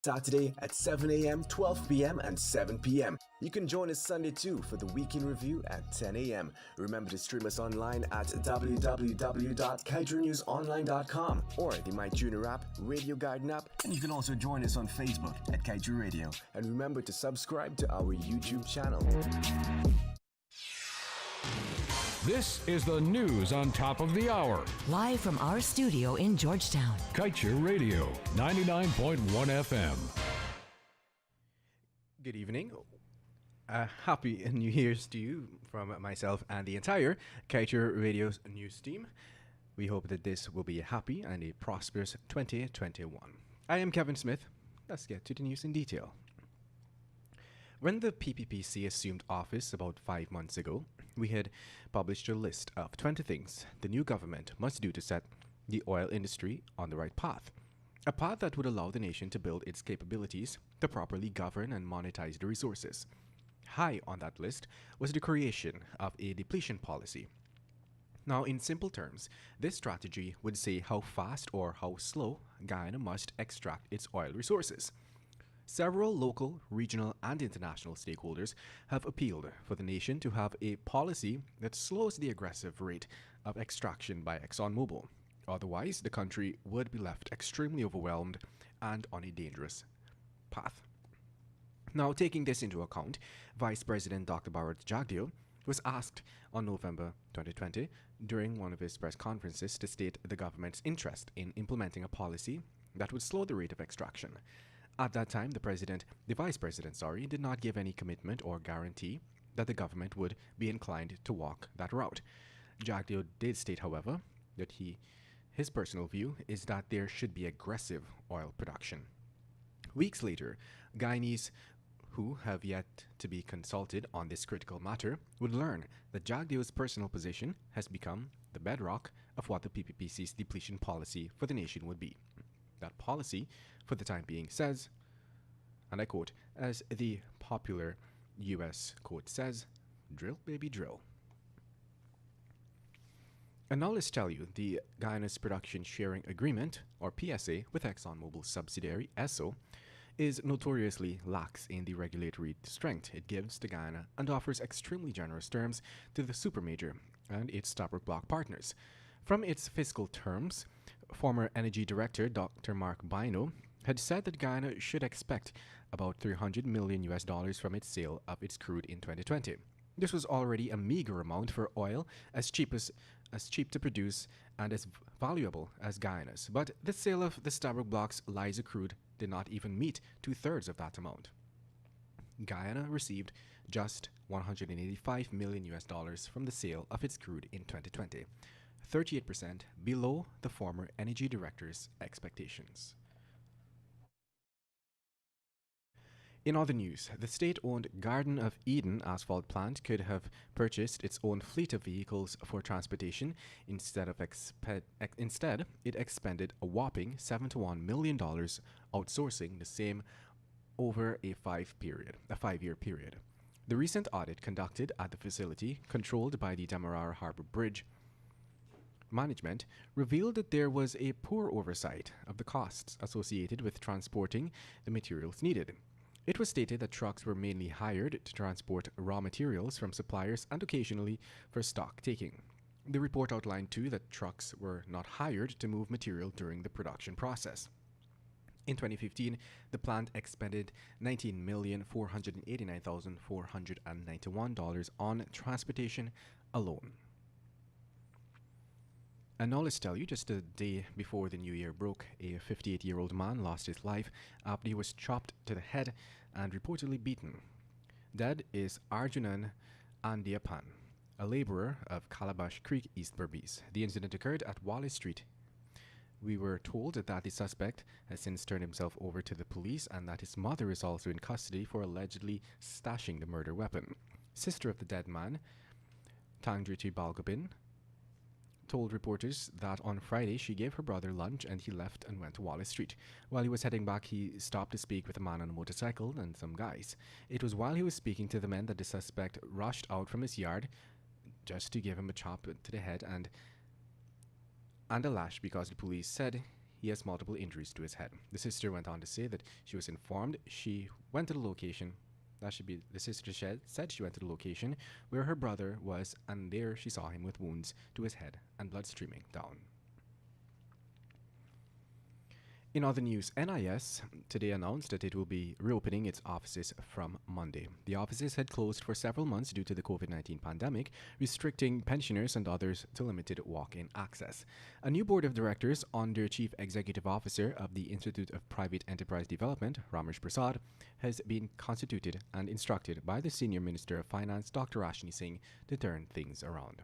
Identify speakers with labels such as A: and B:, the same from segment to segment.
A: Saturday at 7 a.m., 12 p.m., and 7 p.m. You can join us Sunday too for the Weekend Review at 10 a.m. Remember to stream us online at www.kaieteurnewsonline.com or the MyTuner app, Radio Garden app, and you can also join us on Facebook at Kaieteur Radio. And remember to subscribe to our YouTube channel.
B: This is the news on top of the hour.
C: Live from our studio in Georgetown.
B: Kaieteur Radio, 99.1 FM.
D: Good evening. Happy New Year's to you from myself and the entire Kaieteur Radio's news team. We hope that this will be a happy and a prosperous 2021. I am Kevin Smith. Let's get to the news in detail. When the PPPC assumed office about 5 months ago, we had published a list of 20 things the new government must do to set the oil industry on the right path. A path that would allow the nation to build its capabilities to properly govern and monetize the resources. High on that list was the creation of a depletion policy. Now, in simple terms, this strategy would say how fast or how slow Guyana must extract its oil resources. Several local, regional, and international stakeholders have appealed for the nation to have a policy that slows the aggressive rate of extraction by ExxonMobil. Otherwise, the country would be left extremely overwhelmed and on a dangerous path. Now, taking this into account, Vice President Dr. Bharat Jagdeo was asked on November 2020 during one of his press conferences to state the government's interest in implementing a policy that would slow the rate of extraction. At that time, the Vice President, did not give any commitment or guarantee that the government would be inclined to walk that route. Jagdeo did state, however, that his personal view is that there should be aggressive oil production. Weeks later, Guyanese who have yet to be consulted on this critical matter would learn that Jagdeo's personal position has become the bedrock of what the PPPC's depletion policy for the nation would be. That policy, for the time being, says, and I quote, as the popular U.S. quote says, drill, baby, drill. And now let's tell you, the Guyana's Production Sharing Agreement, or PSA, with ExxonMobil's subsidiary, ESSO, is notoriously lax in the regulatory strength it gives to Guyana and offers extremely generous terms to the supermajor and its Stabroek Block partners. From its fiscal terms, former Energy Director Dr. Mark Bino had said that Guyana should expect about $300 million from its sale of its crude in 2020. This was already a meager amount for oil as cheap to produce and as valuable as Guyana's. But the sale of the Stabroek Block's Liza crude did not even meet 2/3 of that amount. Guyana received just $185 million from the sale of its crude in 2020, 38% below the former energy director's expectations. In other news, the state-owned Garden of Eden asphalt plant could have purchased its own fleet of vehicles for transportation. Instead, it expended a whopping $71 million outsourcing the same over a 5-year period. The recent audit conducted at the facility, controlled by the Demerara Harbor Bridge Management, revealed that there was a poor oversight of the costs associated with transporting the materials needed. It was stated that trucks were mainly hired to transport raw materials from suppliers and occasionally for stock taking. The report outlined too that trucks were not hired to move material during the production process. In 2015, the plant expended $19,489,491 on transportation alone. And now let's tell you, just a day before the new year broke, a 58-year-old man lost his life after he was chopped to the head and reportedly beaten. Dead is Arjunan Andiapan, a laborer of Calabash Creek, East Berbice. The incident occurred at Wallace Street. We were told that the suspect has since turned himself over to the police and that his mother is also in custody for allegedly stashing the murder weapon. Sister of the dead man, Tangdriti Balgobin, told reporters that on Friday she gave her brother lunch and he left and went to Wallace Street. While he was heading back, he stopped to speak with a man on a motorcycle and some guys. It was while he was speaking to the men that the suspect rushed out from his yard just to give him a chop to the head and a lash, because the police said he has multiple injuries to his head. The sister went on to say that she was informed she went to the location. The sister said she went to the location where her brother was, and there she saw him with wounds to his head and blood streaming down. In other news, NIS today announced that it will be reopening its offices from Monday. The offices had closed for several months due to the COVID-19 pandemic, restricting pensioners and others to limited walk-in access. A new board of directors under Chief Executive Officer of the Institute of Private Enterprise Development, Ramesh Prasad, has been constituted and instructed by the Senior Minister of Finance, Dr. Rashni Singh, to turn things around.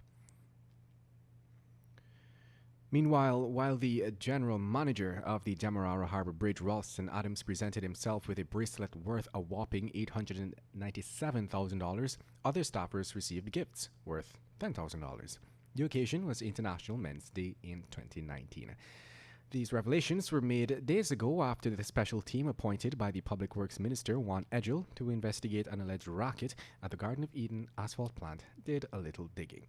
D: Meanwhile, while the general manager of the Demerara Harbour Bridge, Ralston Adams, presented himself with a bracelet worth a whopping $897,000, other staffers received gifts worth $10,000. The occasion was International Men's Day in 2019. These revelations were made days ago after the special team appointed by the Public Works Minister, Juan Edgell, to investigate an alleged racket at the Garden of Eden asphalt plant did a little digging.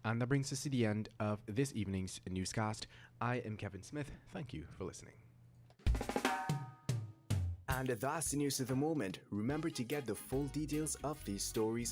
D: And that brings us to the end of this evening's newscast. I am Kevin Smith. Thank you for listening.
A: And that's the news of the moment. Remember to get the full details of these stories